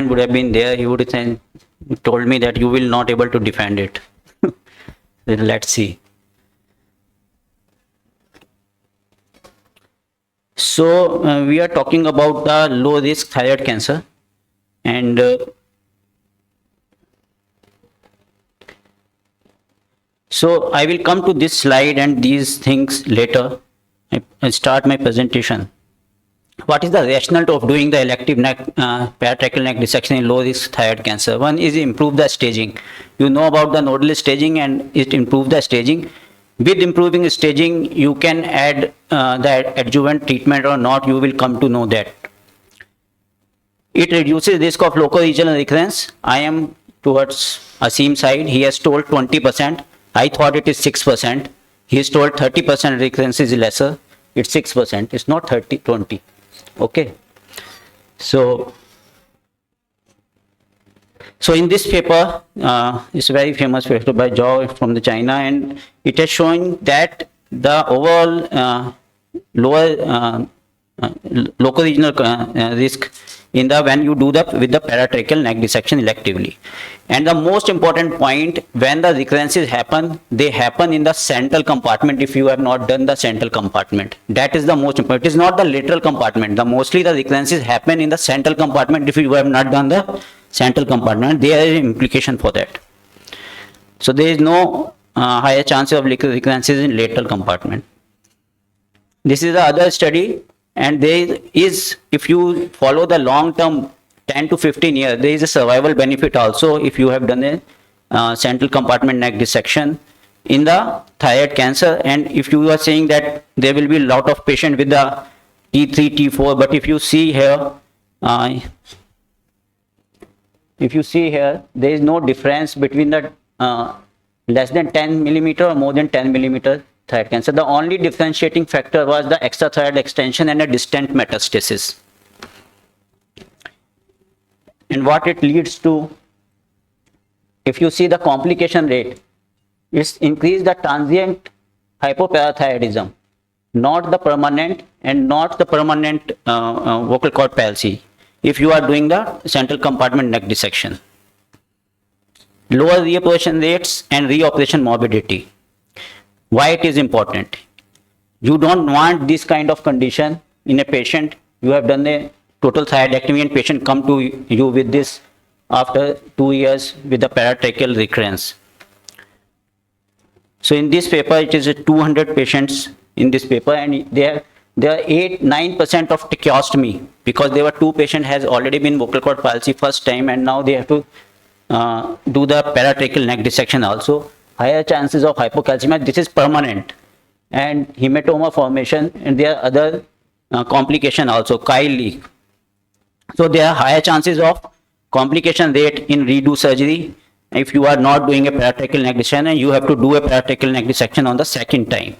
man would have been there, he would have told me that you will not able to defend it. Let's see. So we are talking about the low risk thyroid cancer, and so I will come to this slide and these things later. I start my presentation. What is the rationale of doing the elective neck, paratracheal neck dissection in low risk thyroid cancer? One is improve the staging. You know about the nodal staging, and it improves the staging. With improving staging, you can add the adjuvant treatment or not. You will come to know that. It reduces risk of local regional recurrence. I am towards Asim's side. He has told 20%. I thought it is 6%. He is told 30% recurrence is lesser. It's 6%. It's not 30, 20. Okay. So in this paper, it's a very famous paper by Zhao from the China, and it has shown that the overall lower local regional risk in the when you do the with the paratracheal neck dissection electively. And the most important point, when the recurrences happen, they happen in the central compartment. If you have not done the central compartment, that is the most important. It is not the lateral compartment. Mostly the recurrences happen in the central compartment. If you have not done the central compartment, there is implication for that. So there is no higher chance of recurrences in lateral compartment. This is the other study, and there is, if you follow the long term 10 to 15 years, there is a survival benefit also if you have done a central compartment neck dissection in the thyroid cancer. And if you are saying that there will be a lot of patient with the T3, T4, but if you see here, there is no difference between the less than 10 millimeter or more than 10 millimeter thyroid cancer. The only differentiating factor was the extrathyroid extension and a distant metastasis. And what it leads to, if you see the complication rate, it's increased the transient hypoparathyroidism, not the permanent, and not the permanent vocal cord palsy, if you are doing the central compartment neck dissection. Lower reoperation rates and reoperation morbidity. Why it is important? You don't want this kind of condition in a patient. You have done a total thyroidectomy and patient come to you with this after 2 years with the paratracheal recurrence. So in this paper, it is 200 patients in this paper, and there are 8-9% of tracheostomy, because there were 2 patients has already been vocal cord palsy first time, and now they have to do the paratracheal neck dissection also. Higher chances of hypocalcemia. This is permanent, and hematoma formation, and there are other complication also, chyle leak. So there are higher chances of complication rate in redo surgery if you are not doing a paratracheal neck dissection, and you have to do a paratracheal neck dissection on the second time.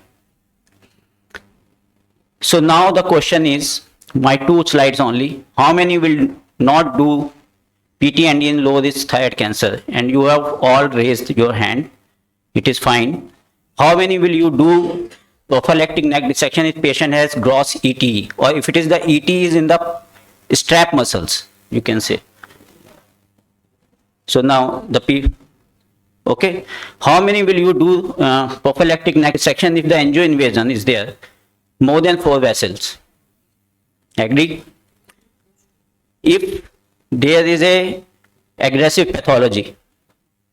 So now the question is, my 2 slides only, how many will not do PTND in low risk thyroid cancer? And you have all raised your hand. It is fine. How many will you do prophylactic neck dissection if patient has gross ETE, or if it is the ETE is in the strap muscles, you can say. So now the okay. How many will you do prophylactic neck dissection if the angio invasion is there, more than 4 vessels? Agree? If there is a aggressive pathology,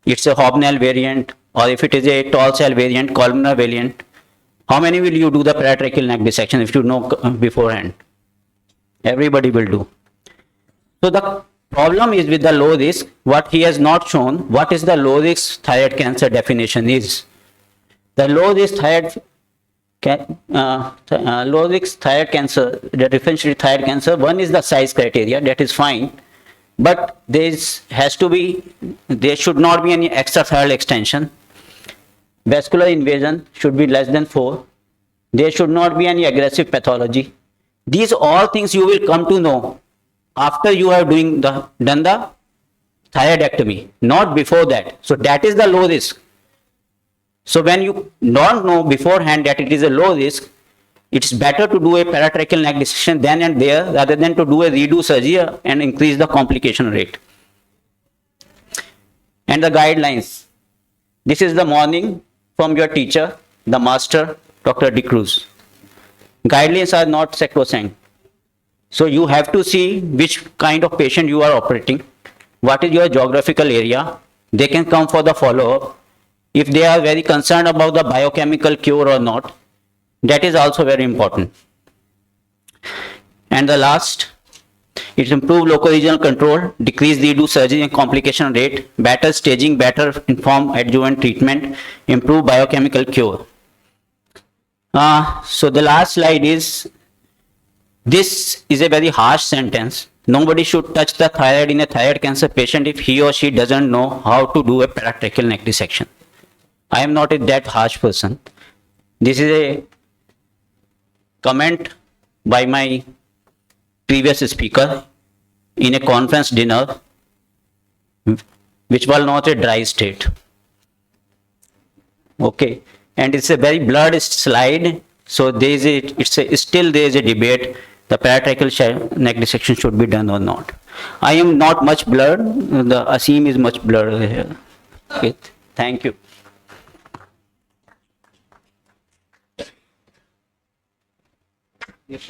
it's a Hobnail variant, or if it is a tall cell variant, columnar variant, how many will you do the paratracheal neck dissection if you know beforehand? Everybody will do. So the problem is with the low risk, what he has not shown, what is the low risk thyroid cancer definition is. The low risk thyroid cancer, the differentiated thyroid cancer, one is the size criteria, that is fine. But there should not be any extrathyroidal extension. Vascular invasion should be less than 4. There should not be any aggressive pathology. These all things you will come to know after you have done the thyroidectomy, not before that. So that is the low risk. So when you don't know beforehand that it is a low risk, it's better to do a paratracheal neck dissection then and there rather than to do a redo surgery and increase the complication rate. And the guidelines. This is the morning from your teacher, the master, Dr. De Cruz. Guidelines are not sacrosanct. So you have to see which kind of patient you are operating, what is your geographical area. They can come for the follow-up. If they are very concerned about the biochemical cure or not, that is also very important. And the last, it improve local regional control, decrease redo surgery and complication rate, better staging, better informed adjuvant treatment, improve biochemical cure. So the last slide is, this is a very harsh sentence. Nobody should touch the thyroid in a thyroid cancer patient if he or she doesn't know how to do a paratracheal neck dissection. I am not a that harsh person. This is a comment by my previous speaker in a conference dinner, which was not a dry state. Okay, and it's a very blurred slide. So there is still there is a debate. The paratracheal neck dissection should be done or not. I am not much blurred. The Asim is much blurred here. Okay, thank you. Yes,